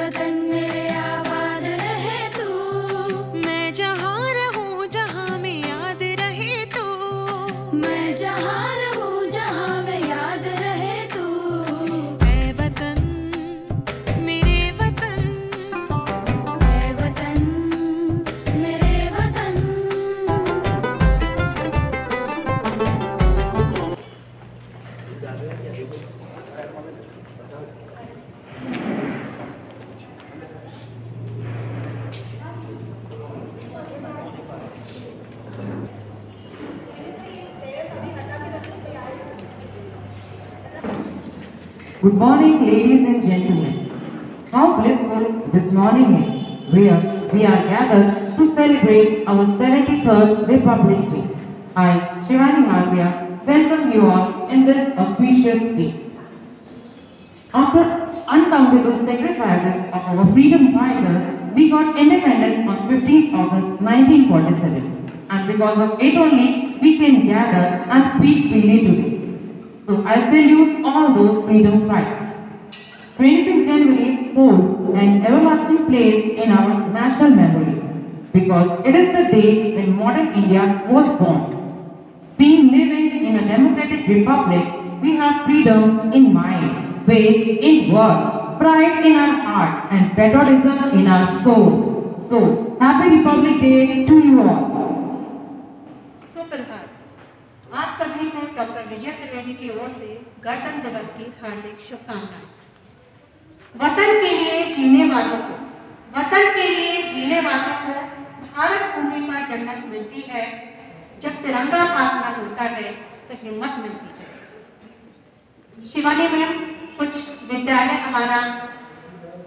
वतन मेरे आबाद रहे तू। मैं जहाँ रहूं जहाँ में याद रहे तू। मैं जहाँ रहूं जहाँ में याद रहे तू। ऐ वतन मेरे वतन। ऐ वतन मेरे वतन। Good morning, ladies and gentlemen. How blissful this morning is, where we are gathered to celebrate our 73rd Republic Day. I, Shivani Malviya, welcome you all in this auspicious day. After uncountable sacrifices of our freedom fighters, we got independence on 15th August 1947. And because of it only, we can gather and speak freely today. So I salute all those freedom fighters. 26 January holds an everlasting place in our national memory because it is the day when modern India was born. Being living in a democratic republic, we have freedom in mind, faith in words, pride in our heart, and patriotism in our soul. So, Happy Republic Day to you all. सुप्रभात। आप सभी को doctor विजय त्रिवेदी की ओर से गणतंत्र दिवस की हार्दिक शुभकामनाएं। वतन के लिए जीने वालों को भारत भूमि पर जन्नत मिलती है। जब तिरंगा हाथ में होता है तो हिम्मत मिलती है। शिवानी मैम, कुछ विद्यालय हमारा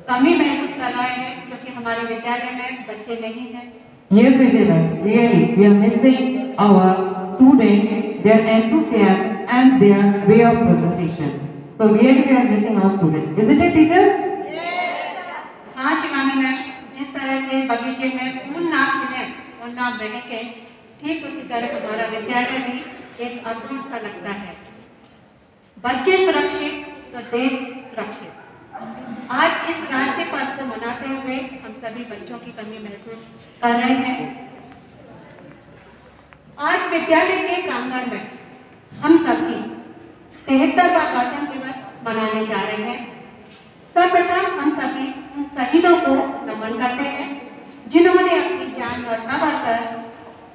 कमी महसूस कर रहे हैं क्योंकि हमारे विद्यालय में बच्चे नहीं हैं। Yes, Vijay, really, we are missing our students, their enthusiasm and their way of presentation. So really, we are missing our students. Isn't it, teachers? Yes. हाँ शिवानी मैम, जिस तरह से बगीचे में फूल ना खिले और ना बहके, ठीक उसी तरह हमारा विद्यालय भी एक अद्भुत सा लगता है। बच्चे सुरक्षित तो देश सुरक्षित। आज इस राष्ट्रीय पर्व को मनाते हुए हम सभी बच्चों की कमी महसूस कर रहे हैं। आज विद्यालय के प्रांगण में हम सभी 73वां गणतंत्र दिवस मनाने जा रहे हैं। सर्वप्रथम हम सभी उन शहीदों को नमन करते हैं जिन्होंने अपनी जान न्यौछावर कर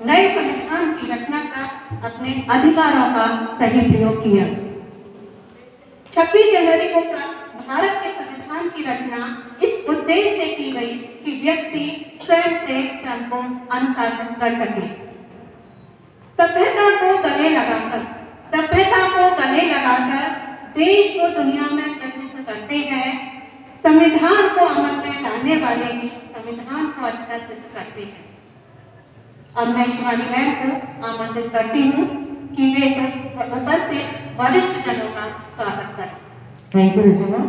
नए संविधान की रचना का अपने अधिकारों का सही प्रयोग किया। 26 जनवरी को भारत के संविधान की रचना इस उद्देश्य से की गई कि व्यक्ति स्वयं से स्वयं को अनुशासन कर सके। सभ्यता को गले लगाकर देश को दुनिया में प्रसिद्ध करते हैं। संविधान को अमल में लाने वाले भी संविधान को अच्छा सिद्ध करते हैं। अब मैं शिवानी मैम को आमंत्रित करती हूँ कि वे सब उपस्थित वरिष्ठ जनों का स्वागत करें। Thank you, Regina.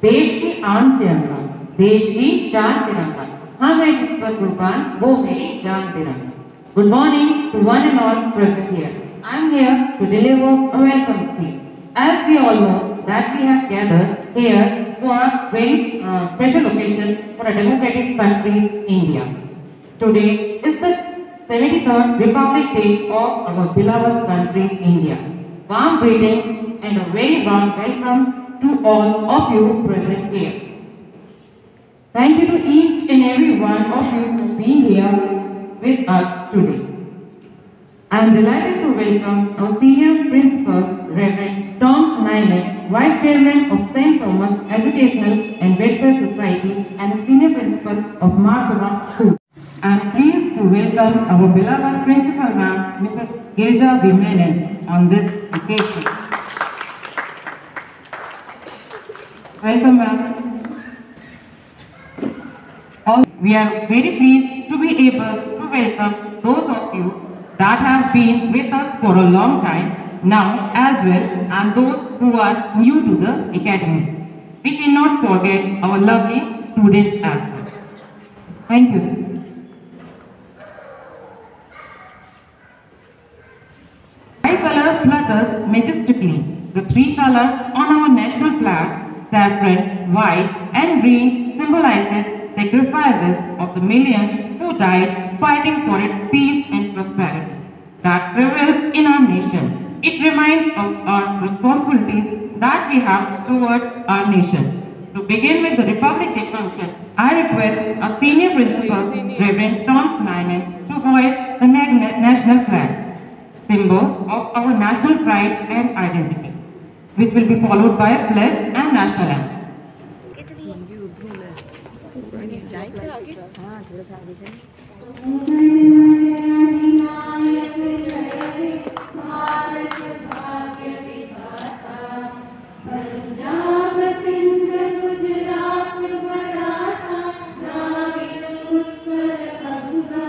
देश की आन से अंगा, देश की शान तिरंगा, हाँ मैं जिस पर कुर्बान वो मेरी जान तिरंगा। Good morning to one and all present here. I am here to deliver a welcome speech. As we all know that we have gathered here for a very special occasion for a democratic country, India. Today is the 73rd Republic Day of our beloved country, India. Warm greetings and a very warm welcome to all of you present here. Thank you to each and every one of you for being here with us today. I am delighted to welcome our senior principal, Reverend Tom Nyland, Vice Chairman of St. Thomas Educational and Welfare Society and senior principal of Martha School. I am pleased to welcome our beloved principal ma'am, Mrs. Geja Vimenan, on this occasion. Welcome, ma'am. We are very pleased to be able to welcome those of you that have been with us for a long time now as well, and those who are new to the academy. We cannot forget our lovely students as well. Thank you. Tricolor flutters majestically. The three colors on our national flag, saffron, white, and green symbolizes sacrifices of the millions who died fighting for its peace and prosperity that prevails in our nation. It reminds of our responsibilities that we have towards our nation. To begin with the Republic Day function, I request our senior principal, Reverend Tom Snyman, to hoist the national flag, symbol of our national pride and identity, which will be followed by a pledge and national anthem. Punjab Sindh Gujarat Maratha Dravida Utkal Ganga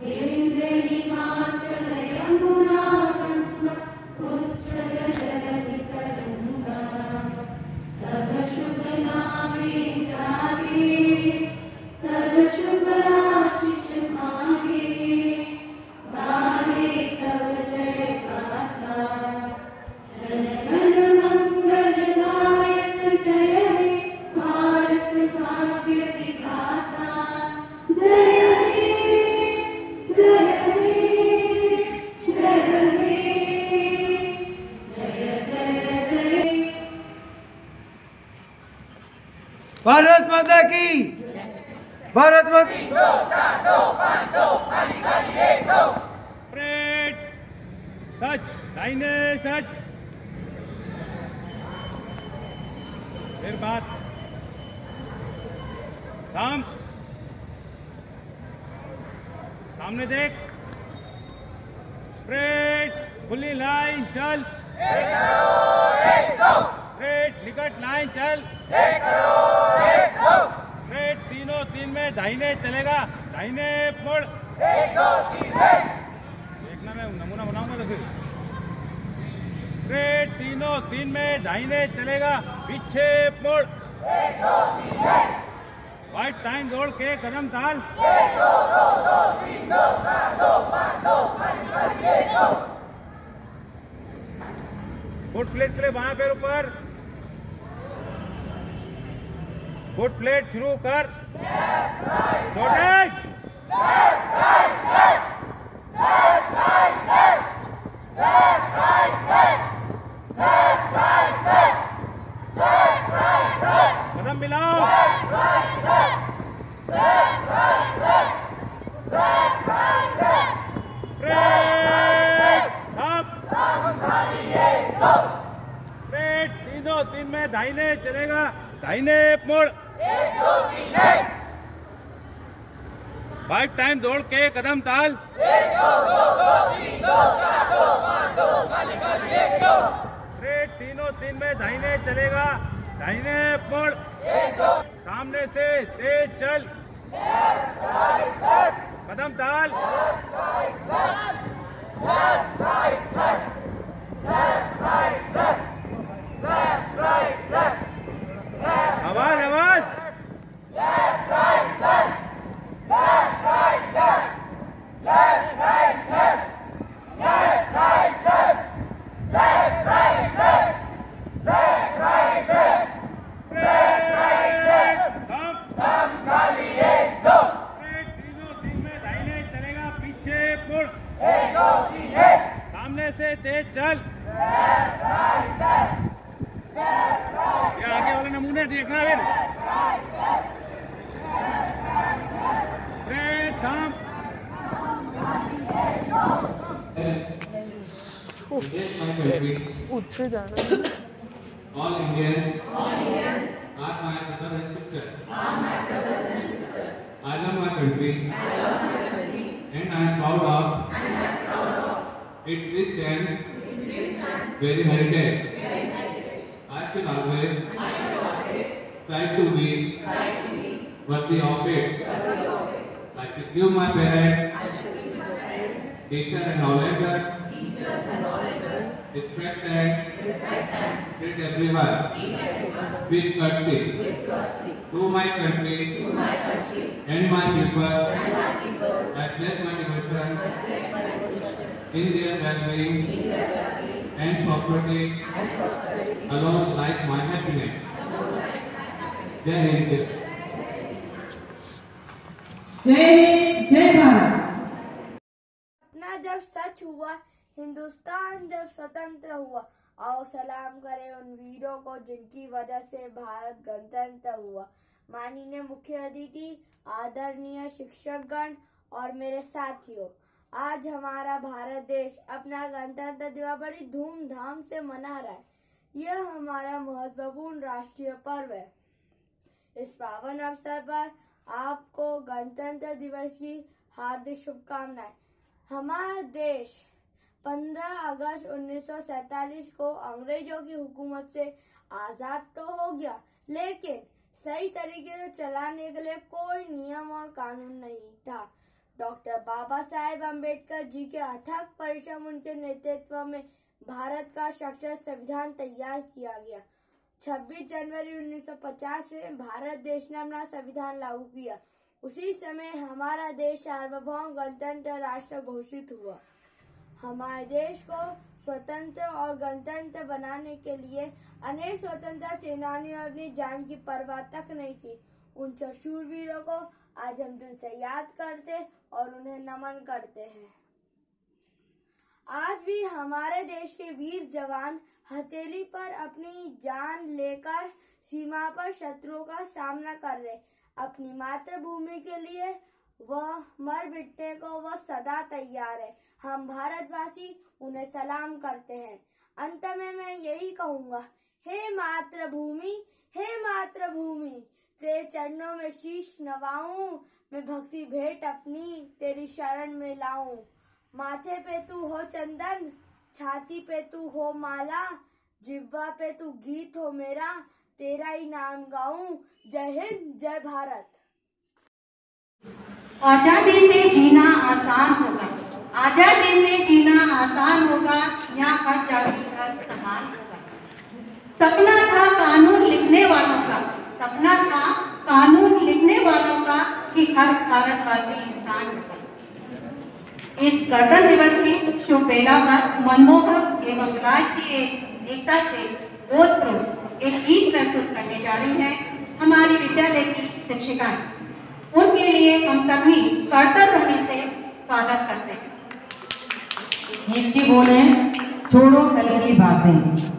Vindhya Himachal Yamuna Ganga उच्छल जलधि तरंगा तब शुभ नामे जागे तब शुभ आशीष मांगे गाहे तब जय गाथा जन गण मंगलदायक जय हे भारत भाग्य विधाता जय हे जय हे जय हे जय जय जय। भारत माता की भारत माता परेड सच दाहिने सच फिर बात सामने देख परेड खुली लाइन चल परेड निकट लाइन चल परेड तीनों तीन में दाहिने चलेगा दाहिने मोड़ देखना मैं नमूना बनाऊंगा तो फिर परेड तीनों तीन में दाहिने चलेगा पीछे मोड़ वाइट टाइम दौड़ के कदम ताल फुट प्लेट के लिए बाएं पैर ऊपर फुट प्लेट शुरू कर कदम मिलाओ ब्रेक तीनों तीन में दाहिने चलेगा दाहिने मोड़ बाइक टाइम दौड़ के कदम ताल ब्रेक तीनों तीन में दाहिने चलेगा दाहिने मोड़ सामने से तेज चल कदम ताल आवाज आवाज सामने से तेज चल ये आगे वाले नमूने देखना फिर थाम All Indians are my brothers and sisters. I love my country and I am proud of its rich and very heritage. I shall always try to be worthy of it. I shall give my parents, teachers and all elders respect and treat everyone with courtesy. To my country and my people, I pledge my devotion in their well-being and prosperity alone like my happiness. जय हिंद। जय हिंद, जय भारत। अपना जब सच हुआ, हिंदुस्तान जब स्वतंत्र हुआ, आओ सलाम करें उन वीरों को जिनकी वजह से भारत गणतंत्र हुआ। माननीय मुख्य अतिथि, आदरणीय शिक्षकगण और मेरे साथियों, आज हमारा भारत देश अपना गणतंत्र दिवस बड़ी धूमधाम से मना रहा है। यह हमारा महत्वपूर्ण राष्ट्रीय पर्व है। इस पावन अवसर पर आपको गणतंत्र दिवस की हार्दिक शुभकामनाएं। हमारा देश 15 अगस्त 1947 को अंग्रेजों की हुकूमत से आजाद तो हो गया, लेकिन सही तरीके से चलाने के लिए कोई नियम और कानून नहीं था। डॉक्टर बाबा साहेब अम्बेडकर जी के अथक परिश्रम, उनके नेतृत्व में भारत का सशक्त संविधान तैयार किया गया। 26 जनवरी 1950 में भारत देश ने अपना संविधान लागू किया। उसी समय हमारा देश सार्वभौम गणतंत्र राष्ट्र घोषित हुआ। हमारे देश को स्वतंत्र और गणतंत्र बनाने के लिए अनेक स्वतंत्रता सेनानियों ने अपनी जान की परवाह तक नहीं की। उन सब शूरवीरों को आज हम दिल से याद करते और उन्हें नमन करते हैं। आज भी हमारे देश के वीर जवान हथेली पर अपनी जान लेकर सीमा पर शत्रुओं का सामना कर रहे। अपनी मातृभूमि के लिए वह मर मिटने को वह सदा तैयार है। हम भारतवासी उन्हें सलाम करते हैं। अंत में मैं यही कहूँगा, हे मातृभूमि, हे मातृभूमि, तेरे चरणों में शीश नवाऊं, मैं भक्ति भेंट अपनी तेरी शरण में लाऊं। माथे पे तू हो चंदन, छाती पे तू हो माला, जिह्वा पे तू गीत हो मेरा, तेरा ही नाम गाऊं। जय हिंद, जय भारत। आजादी से जीना आसान होगा, आजादी से जीना आसान होगा, यहाँ हर जाति धर्म समान होगा। सपना था कानून लिखने वालों का, सपना था कानून लिखने वालों का कि हर भारतवासी इंसान होगा। इस गणतंत्र दिवस की शुभ बेला पर मनमोहक एवं राष्ट्रीय एकता से ओतप्रोत एक गीत प्रस्तुत करने जा रही हैं हमारी विद्यालय की शिक्षिकाएं। उनके लिए हम सभी करतल ध्वनि से स्वागत करते हैं। हिंदी बोले, छोड़ो कल की बातें।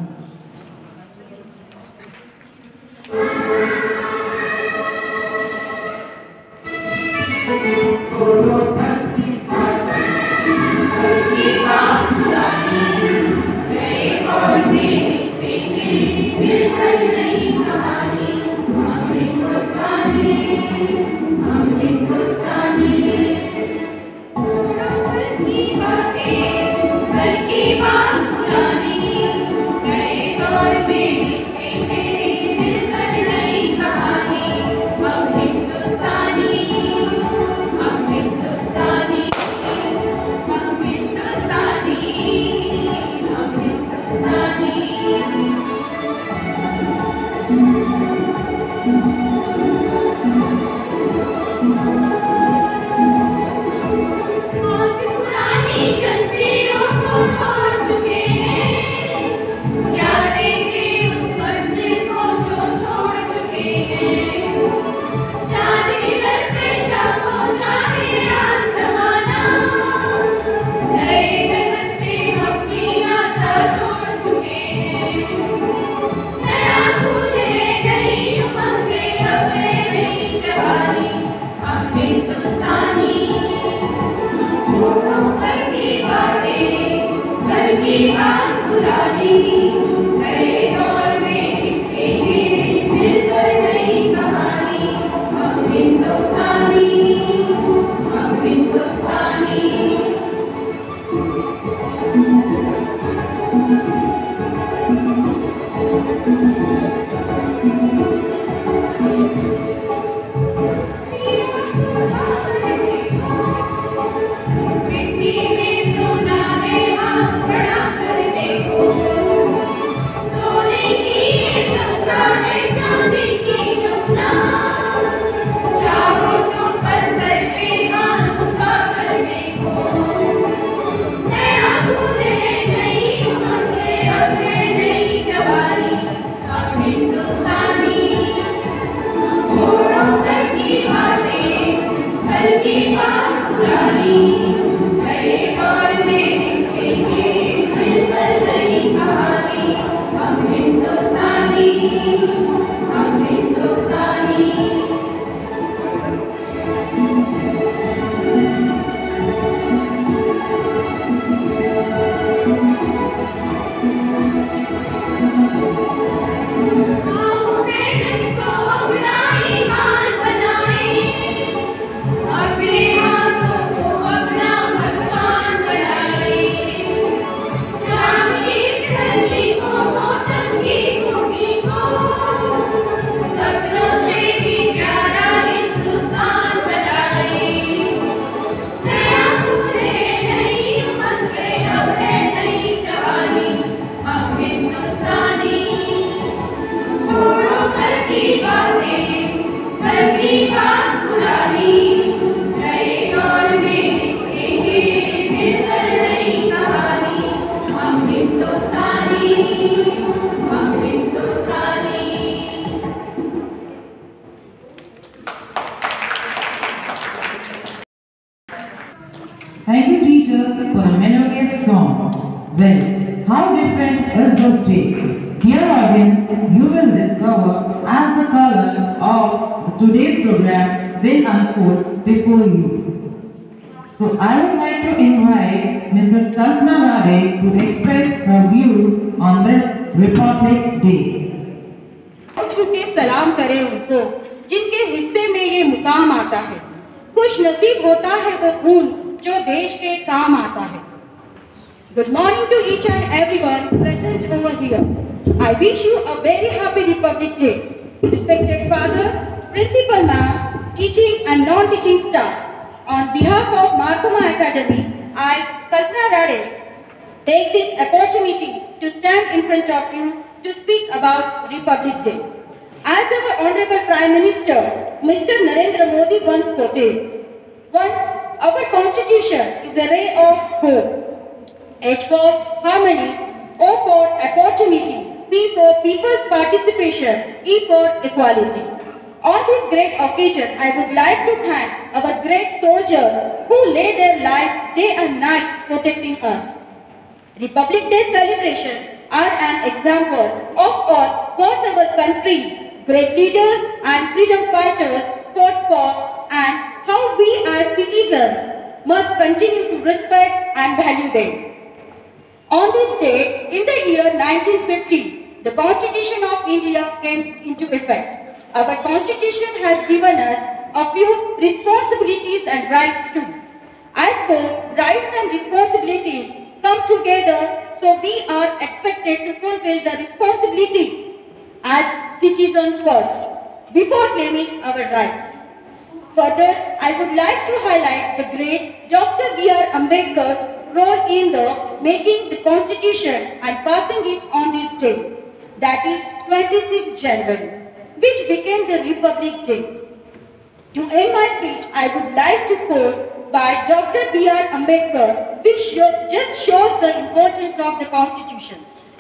चाहो तो पत्थर पे हाथ उठा कर कल की बात पुरानी, नए दौर में लिखेंगे मिलकर नई कहानी। हम हिंदुस्तानी, हम हिंदुस्तानी। Thank you, teachers, for a melodious song. Well, how different is this day? Dear audience, you will discover as the colors of today's program will unfold before you. So I would like to invite Mrs. Kalpana Rade to express her views on this Republic Day. छू के सलाम करें उनको जिनके हिस्से में ये मुकाम आता है। खुश नसीब होता है वो खून जो देश के काम आता है। Good morning to each and everyone present over here. I wish you a very happy Republic Day. Respected Father, Principal Ma'am, teaching and non-teaching staff, on behalf of Marthoma Academy, I, Kalpana Rade, take this opportunity to stand in front of you to speak about Republic Day. As our Honorable Prime Minister, Mr. Narendra Modi once quoted, our Constitution is a ray of hope. H for harmony, O for opportunity, P for people's participation, E for equality. On this great occasion, I would like to thank our great soldiers who lay their lives day and night protecting us. Republic Day celebrations are an example of what our country's great leaders and freedom fighters fought for and how we as citizens must continue to respect and value them. On this day, in the year 1950, the Constitution of India came into effect. Our Constitution has given us a few responsibilities and rights too. As both rights and responsibilities come together, so we are expected to fulfill the responsibilities as citizens first, before claiming our rights. Further, I would like to highlight the great Dr. B.R. Ambedkar's role in the making the Constitution and passing it on this day, that is 26th January, which became the Republic Day. To end my speech, I would like to quote by Dr. B.R. Ambedkar, which just shows the importance of the Constitution.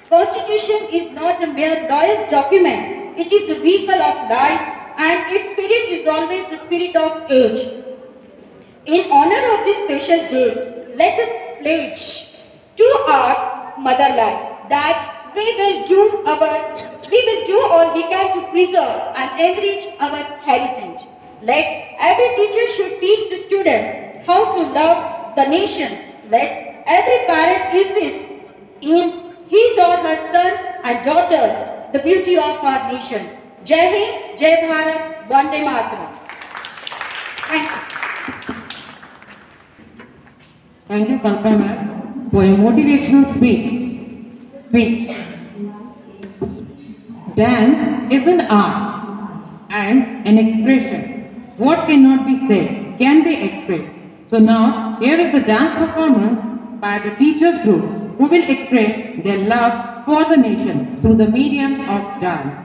Constitution is not a mere lawyer's document, it is a vehicle of life, and its spirit is always the spirit of age. In honor of this special day, let us pledge to our motherland that we will do all we can to preserve and enrich our heritage. Let every teacher should teach the students how to love the nation. Let every parent insist in his or her sons and daughters the beauty of our nation. Jai Hind, Jai Bharat, Vande Mataram. Thank you. Thank you, Kalpana, for a motivational speech. Dance is an art and an expression. What cannot be said can be expressed. So now, here is the dance performance by the teachers group who will express their love for the nation through the medium of dance.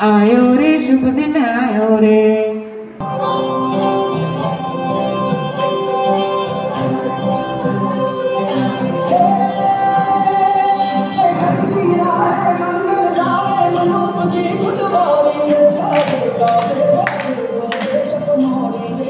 Ayo re shubh din ayo re. Thank you.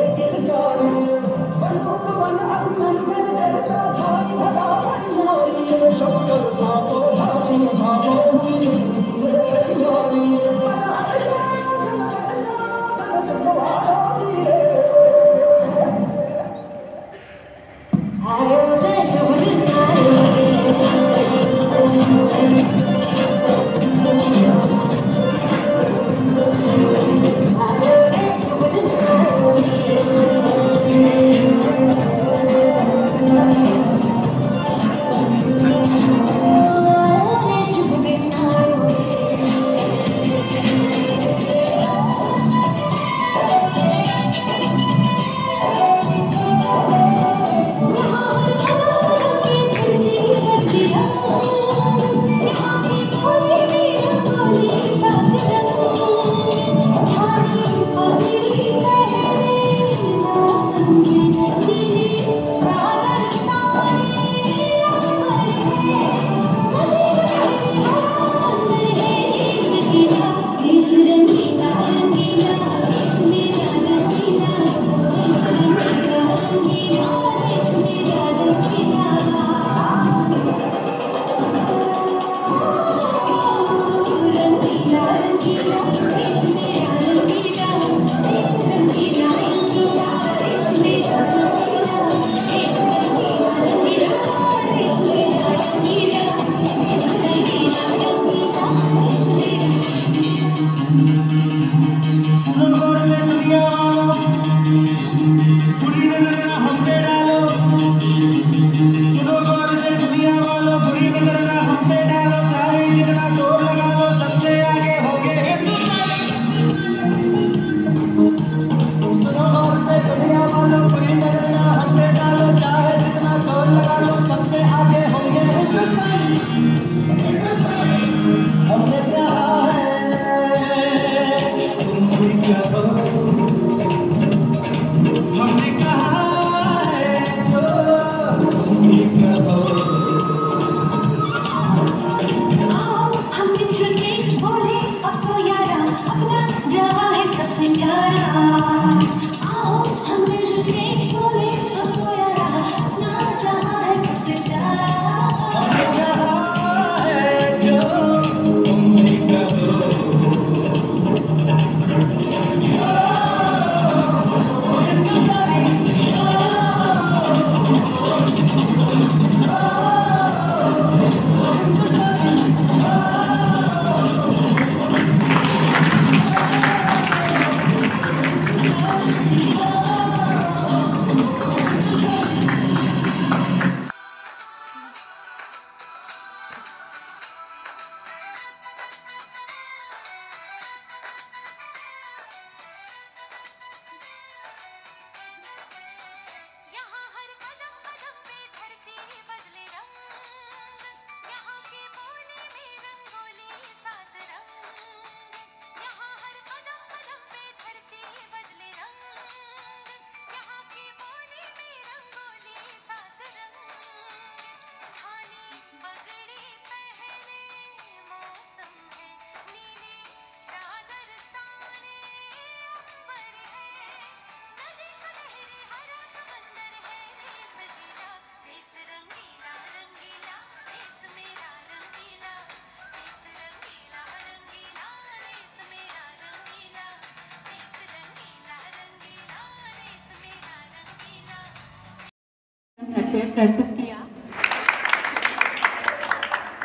से प्रस्तुत किया।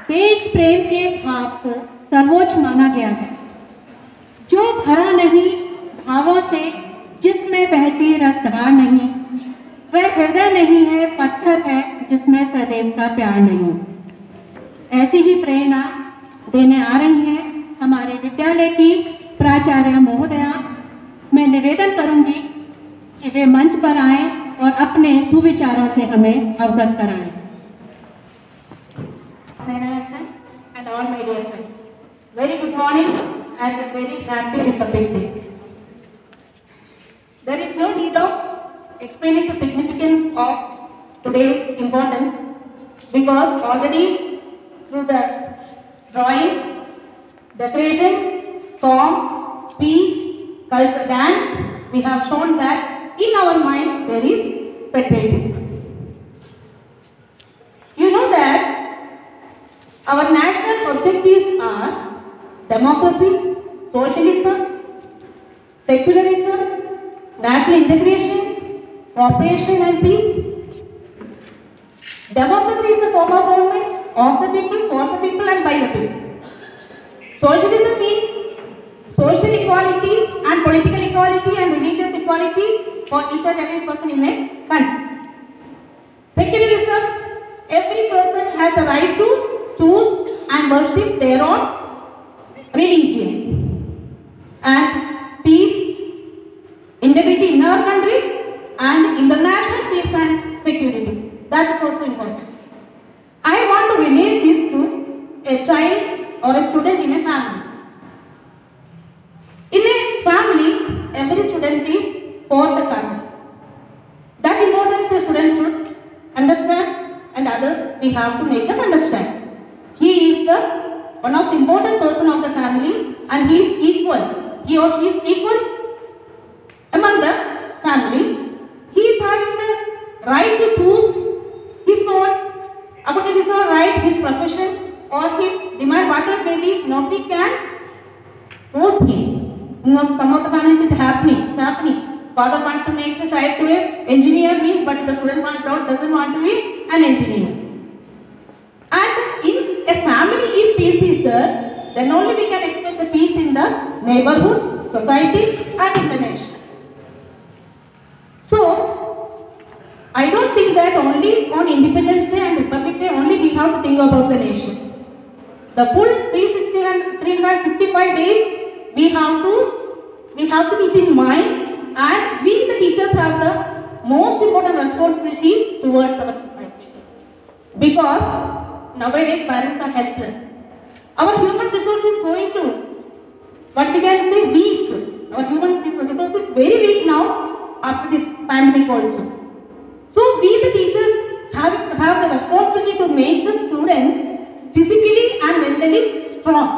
देश प्रेम के भाव को सर्वोच्च माना गया है, जो भरा नहीं भावों से, जिसमें बहती रसधार नहीं, वह हृदय नहीं है, पत्थर है जिसमें स्वदेश का प्यार नहीं। ऐसी ही प्रेरणा देने आ रही है हमारे विद्यालय की प्राचार्य महोदया। मैं निवेदन करूंगी कि वे मंच पर आएं और अपने सुविचारों से हमें अवगत कराएं। And all my dear friends, very good morning and a very happy Republic Day. There is no need of explaining the significance of today's importance, because already through the drawings, decorations, song, speech, culture, dance, we have shown that in our mind there is patriotism. You know that our national objectives are democracy, socialism, secularism, national integration, cooperation and peace. Democracy is the form of government of the people, for the people and by the people. Socialism means social equality and political equality and religious equality for each and every person in a country. Secularism, every person has the right to choose and worship their own religion. And peace, integrity in our country and international peace and security. That is also important. I want to relate this to a child or a student in a family. In a family, every student is for the family. That importance the student should understand, and others we have to make them understand. He is the one of the important person of the family, and he is equal. He or she is equal among the family. He is having the right to choose his own, according to his own right, his profession or his demand, whatever may be. Nobody can force him. Some of the families it's happening. Father wants to make the child to an engineer, means, but the student doesn't want to be an engineer. And in a family, if peace is there, then only we can expect the peace in the neighborhood, society and in the nation. So, I don't think that only on Independence Day and Republic Day only we have to think about the nation. The full 365 days we have to keep in mind, and we the teachers have the most important responsibility towards our society, because nowadays parents are helpless. Our human resource is going to, what we can say, weak. Our human resource is very weak now after this pandemic also. So we the teachers have the responsibility to make the students physically and mentally strong.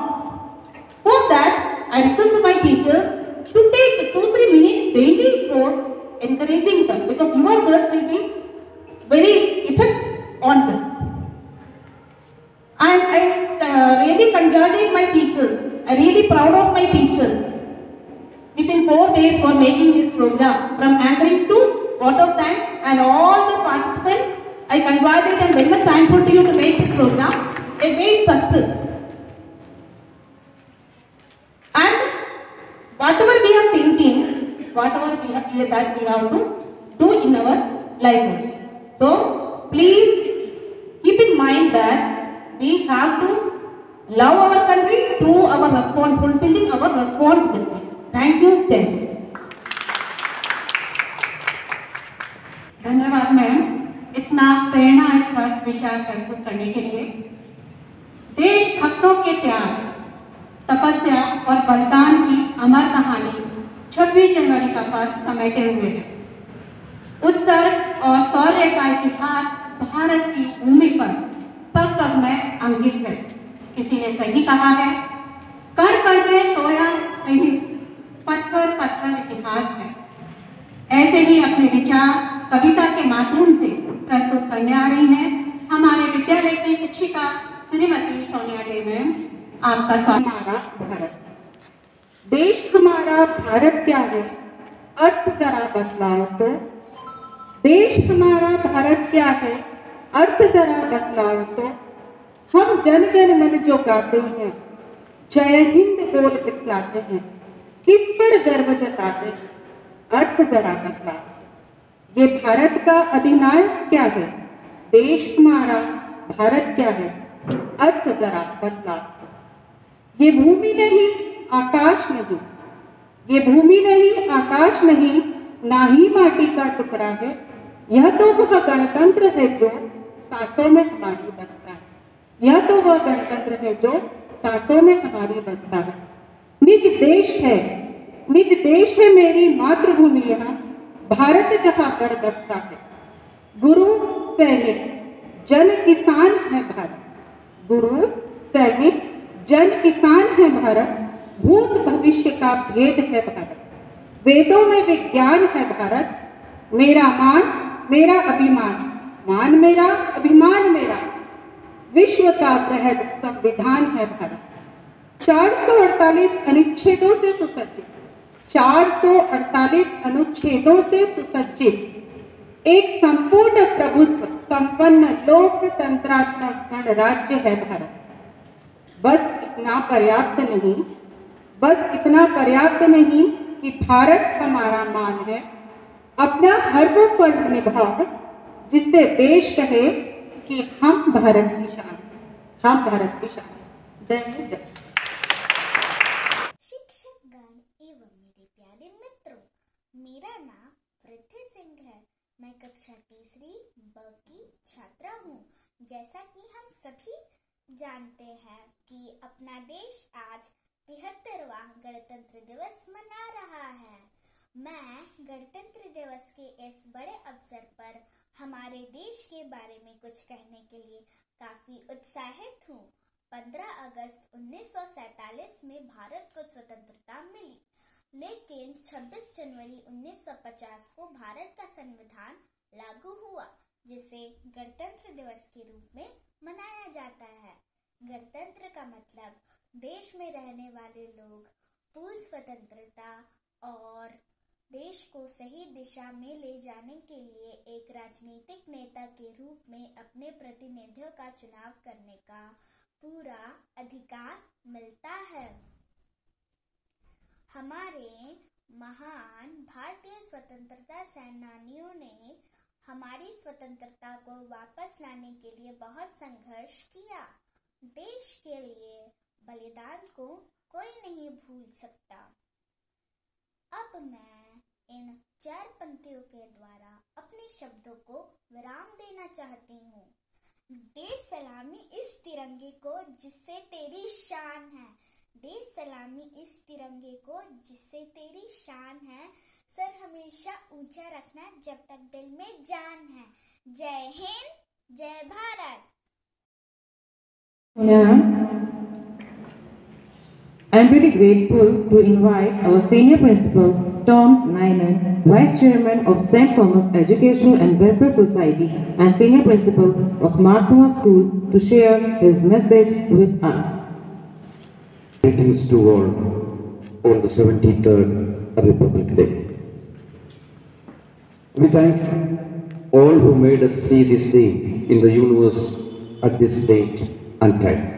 For that, I request my teachers to take 2-3 minutes daily for encouraging them, because your words will be very effect on them. And I really congratulate my teachers. I really proud of my teachers. Within 4 days for making this program, from anchoring to vote of thanks, and all the participants, I congratulate and very much thankful to you to make this program a great success. And whatever we are thinking, whatever we have to do in our life. So please keep in mind that we have to love our country through our fulfilling our responsibilities. Thank you. Thank you. धन्यवाद ma'am, इतना प्रेरणास्पद विचार प्रस्तुत करने के लिए। देशभक्तों के त्याग, तपस्या और बलिदान की अमर कहानी 26 जनवरी का पद समेटे हुए है। उत्सर्ग और शौर्य का इतिहास भारत की भूमि पर पग पग में अंकित है। किसी ने सही कहा है, कण कण में सोया सैनिक, पत्थर पत्थर इतिहास है। ऐसे ही अपने विचार कविता के माध्यम से प्रस्तुत करने आ रही हैं हमारे विद्यालय की शिक्षिका श्रीमती सोनिया डे मैम। आपका स्वागत। हमारा भारत, देश हमारा भारत क्या है, अर्थ जरा बदलाओ तो। देश हमारा भारत क्या है, अर्थ जरा बतलाओ तो। हम जन गण मन जो गाते हैं, जय हिंद बोल दिखलाते हैं, किस पर गर्व जताते हैं, अर्थ जरा बतलाओ। ये भारत का अधिनायक क्या है, देश हमारा भारत क्या है, अर्थ जरा बतलाओ। ये भूमि नहीं आकाश नहीं, ये भूमि नहीं आकाश नहीं, ना ही माटी का टुकड़ा है। यह तो वह गणतंत्र है जो सांसों में हमारी बसता है, यह तो वह गणतंत्र है जो सांसों में हमारी बसता है। निज देश है, निज देश है मेरी मातृभूमि यहाँ, भारत जहाँ पर बसता है। गुरु सैनिक जन किसान है भारत, गुरु सैनिक जन किसान है भारत, भूत भविष्य का भेद है भारत। वेदों में विज्ञान है भारत, मेरा मान मेरा अभिमान, मान मेरा अभिमान मेरा, विश्व का बृहद संविधान है भारत। 448 अनुच्छेदों से सुसज्जित, 448 अनुच्छेदों से सुसज्जित एक संपूर्ण प्रभुत्व संपन्न लोकतंत्रात्मक गणराज्य है भारत। बस इतना पर्याप्त नहीं, बस इतना पर्याप्त नहीं कि भारत हमारा मान है, अपना हर वो फर्ज निभाओ जिससे देश कहे कि हम भारत की शान, हम भारत की शान। जय हिंद जय। शिक्षकगण एवं मेरे प्यारे मित्रों, मेरा नाम पृथ्वी सिंह है। मैं कक्षा तीसरी ब की छात्रा हूँ। जैसा कि हम सभी जानते हैं कि अपना देश आज 73वां गणतंत्र दिवस मना रहा है। मैं गणतंत्र दिवस के इस बड़े अवसर पर हमारे देश के बारे में कुछ कहने के लिए काफी उत्साहित हूँ। 15 अगस्त 1947 में भारत को स्वतंत्रता मिली, लेकिन 26 जनवरी 1950 को भारत का संविधान लागू हुआ, जिसे गणतंत्र दिवस के रूप में मनाया जाता है। गणतंत्र का मतलब देश में रहने वाले लोग पूर्ण स्वतंत्रता और देश को सही दिशा में ले जाने के लिए एक राजनीतिक नेता के रूप में अपने प्रतिनिधियों का चुनाव करने का पूरा अधिकार मिलता है। हमारे महान भारतीय स्वतंत्रता सेनानियों ने हमारी स्वतंत्रता को वापस लाने के लिए बहुत संघर्ष किया। देश के लिए बलिदान को कोई नहीं भूल सकता। अब मैं इन 4 पंक्तियों के द्वारा अपने शब्दों को विराम देना चाहती हूँ। दे सलामी इस तिरंगे को जिससे तेरी शान है, दे सलामी इस तिरंगे को जिससे तेरी शान है, सर हमेशा ऊंचा रखना जब तक दिल में जान है। जय हिंद, जय Bharat. I am really grateful to invite our Senior Principal, Thomas Nyland, Vice Chairman of St. Thomas Educational and Welfare Society and Senior Principal of Marthuma School to share his message with us. Greetings to all on the 73rd Republic Day. We thank all who made us see this day in the universe at this date and time.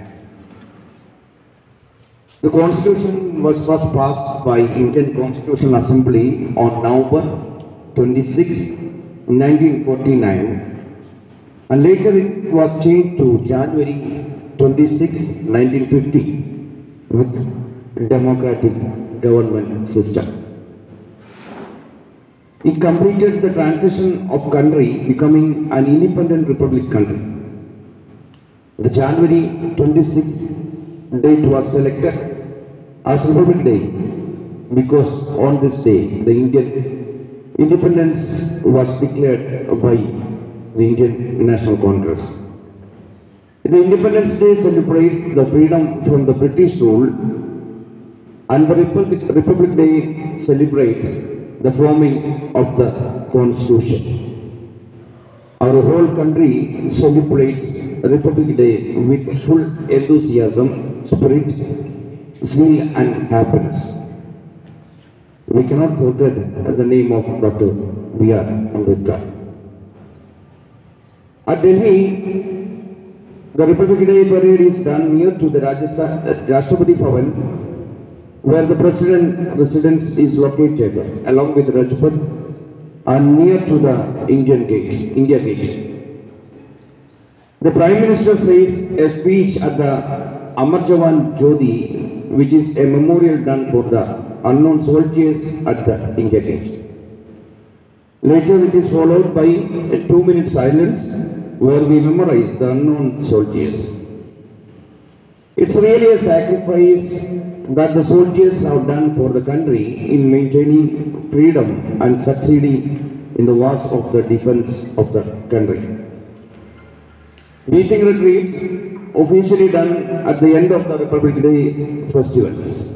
The Constitution was first passed by Indian Constitutional Assembly on November 26, 1949, and later it was changed to January 26, 1950 with democratic government system. It completed the transition of country becoming an independent republic country. The January 26th date was selected as Republic Day because on this day the Indian independence was declared by the Indian National Congress. The Independence Day celebrates the freedom from the British rule, and the Republic Day celebrates the forming of the Constitution. Our whole country celebrates Republic Day with full enthusiasm, spirit, zeal and happiness. We cannot forget the name of Dr. B.R. Ambedkar. At Delhi, the Republic Day parade is done near to the Rashtrapati Bhavan, where the President residence is located, along with Rajpath, and near to the India Gate. The Prime Minister says a speech at the Amar Jawan Jyoti, which is a memorial done for the unknown soldiers at the India Gate. Later it is followed by a 2-minute silence where we memorize the unknown soldiers. It's really a sacrifice that the soldiers have done for the country in maintaining freedom and succeeding in the wars of the defense of the country. Meeting retreat officially done at the end of the Republic Day festivals.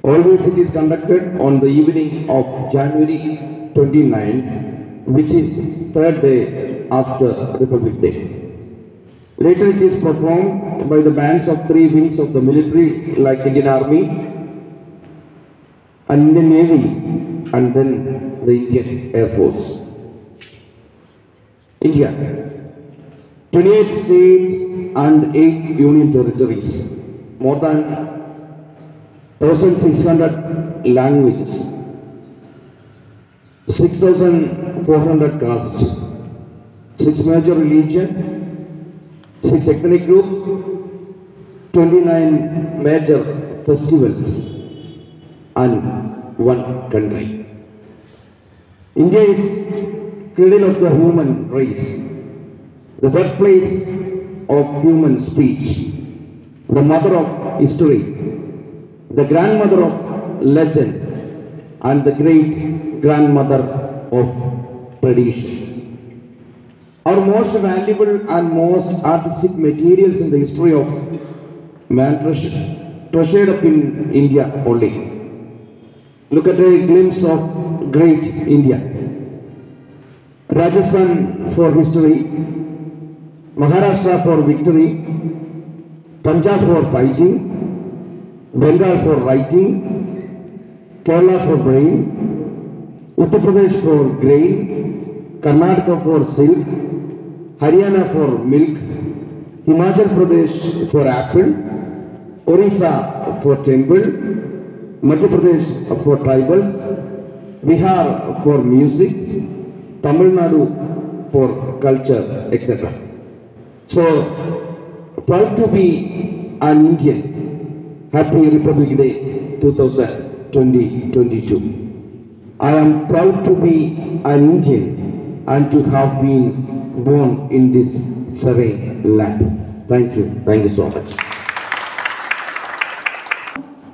Always it is conducted on the evening of January 29th, which is third day after Republic Day. Later it is performed by the bands of 3 wings of the military like Indian Army and Indian Navy and then the Indian Air Force. India. 28 states and 8 union territories, more than 1,600 languages, 6,400 castes, 6 major religions, 6 ethnic groups, 29 major festivals, and 1 country. India is cradle of the human race, the birthplace of human speech, the mother of history, the grandmother of legend, and the great-grandmother of tradition. Our most valuable and most artistic materials in the history of man treasured up in India only. Look at a glimpse of great India. Rajasthan for history, Maharashtra for victory, Punjab for fighting, Bengal for writing, Kerala for brain, Uttar Pradesh for grain, Karnataka for silk, Haryana for milk, Himachal Pradesh for apple, Orissa for temple, Madhya Pradesh for tribals, Bihar for music, Tamil Nadu for culture, etc. So, proud to be an Indian. Happy Republic Day 2022. I am proud to be an Indian and to have been born in this serene land. Thank you. Thank you so much.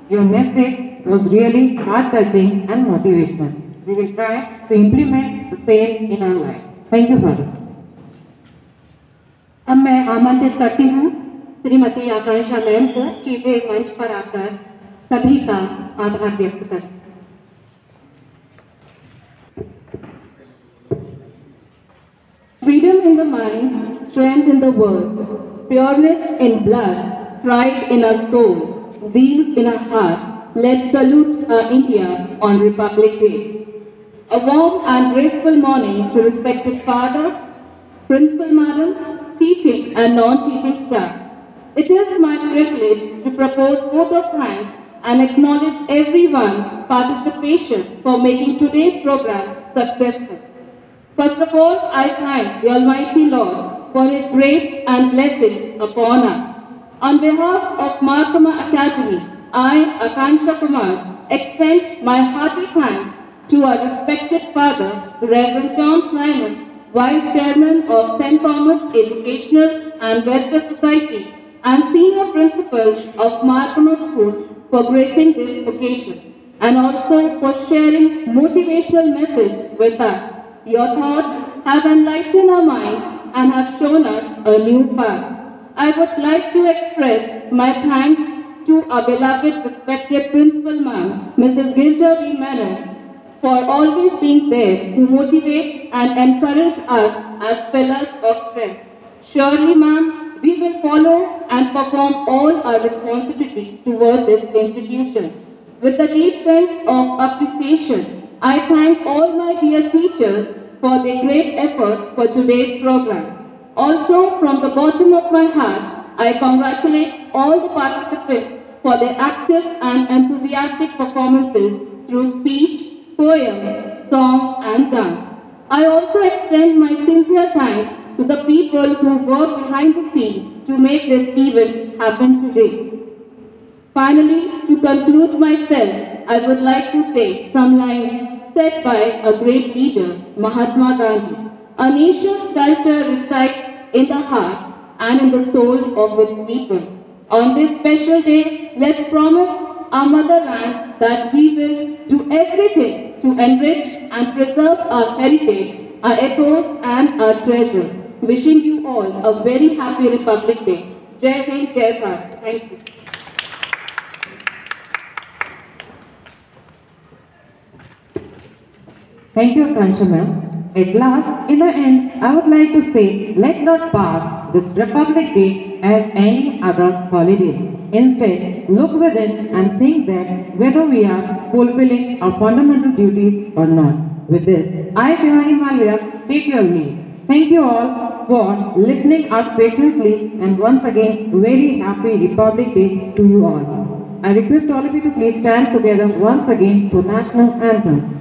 Your message was really heart-touching and motivational. We will try to implement the same in our life. Thank you, Father. अब मैं आमंत्रित करती हूँ श्रीमती आकांक्षा ma'am को कि वे मंच पर आकर सभी का आभार व्यक्त करें। Freedom in the mind, strength in the words, pureness in blood, pride in our soul, zeal in our heart. Let's salute our India on Republic Day. A warm and graceful morning to respected Father, Principal Madam, teaching and non-teaching staff. It is my privilege to propose vote of thanks and acknowledge everyone's participation for making today's program successful. First of all, I thank the Almighty Lord for His grace and blessings upon us. On behalf of Marthoma Academy, I, Akansha Kumar, extend my hearty thanks to our respected Father, Reverend John Snyman, Vice Chairman of St. Thomas Educational and Welfare Society and Senior Principal of Marthoma Schools for gracing this occasion and also for sharing motivational message with us. Your thoughts have enlightened our minds and have shown us a new path. I would like to express my thanks to our beloved respected Principal Ma'am, Mrs. Gilja V. Menon, for always being there, who motivates and encourages us as pillars of strength. Surely, ma'am, we will follow and perform all our responsibilities toward this institution. With a deep sense of appreciation, I thank all my dear teachers for their great efforts for today's program. Also, from the bottom of my heart, I congratulate all the participants for their active and enthusiastic performances through speech, poem, song and dance. I also extend my sincere thanks to the people who work behind the scenes to make this event happen today. Finally, to conclude myself, I would like to say some lines said by a great leader, Mahatma Gandhi. A nation's culture resides in the heart and in the soul of its people. On this special day, let's promise our motherland that we will do everything to enrich and preserve our heritage, our echoes and our treasure. Wishing you all a very happy Republic Day. Jai Hind, Jai Bharat. Thank you. Thank you, Akansha ma'am. At last, in the end, I would like to say, let not pass this Republic Day as any other holiday. Instead, look within and think that whether we are fulfilling our fundamental duties or not. With this, I, Shivani Malviya, take your leave. Thank you all for listening us patiently, and once again, very happy Republic Day to you all. I request all of you to please stand together once again to National Anthem.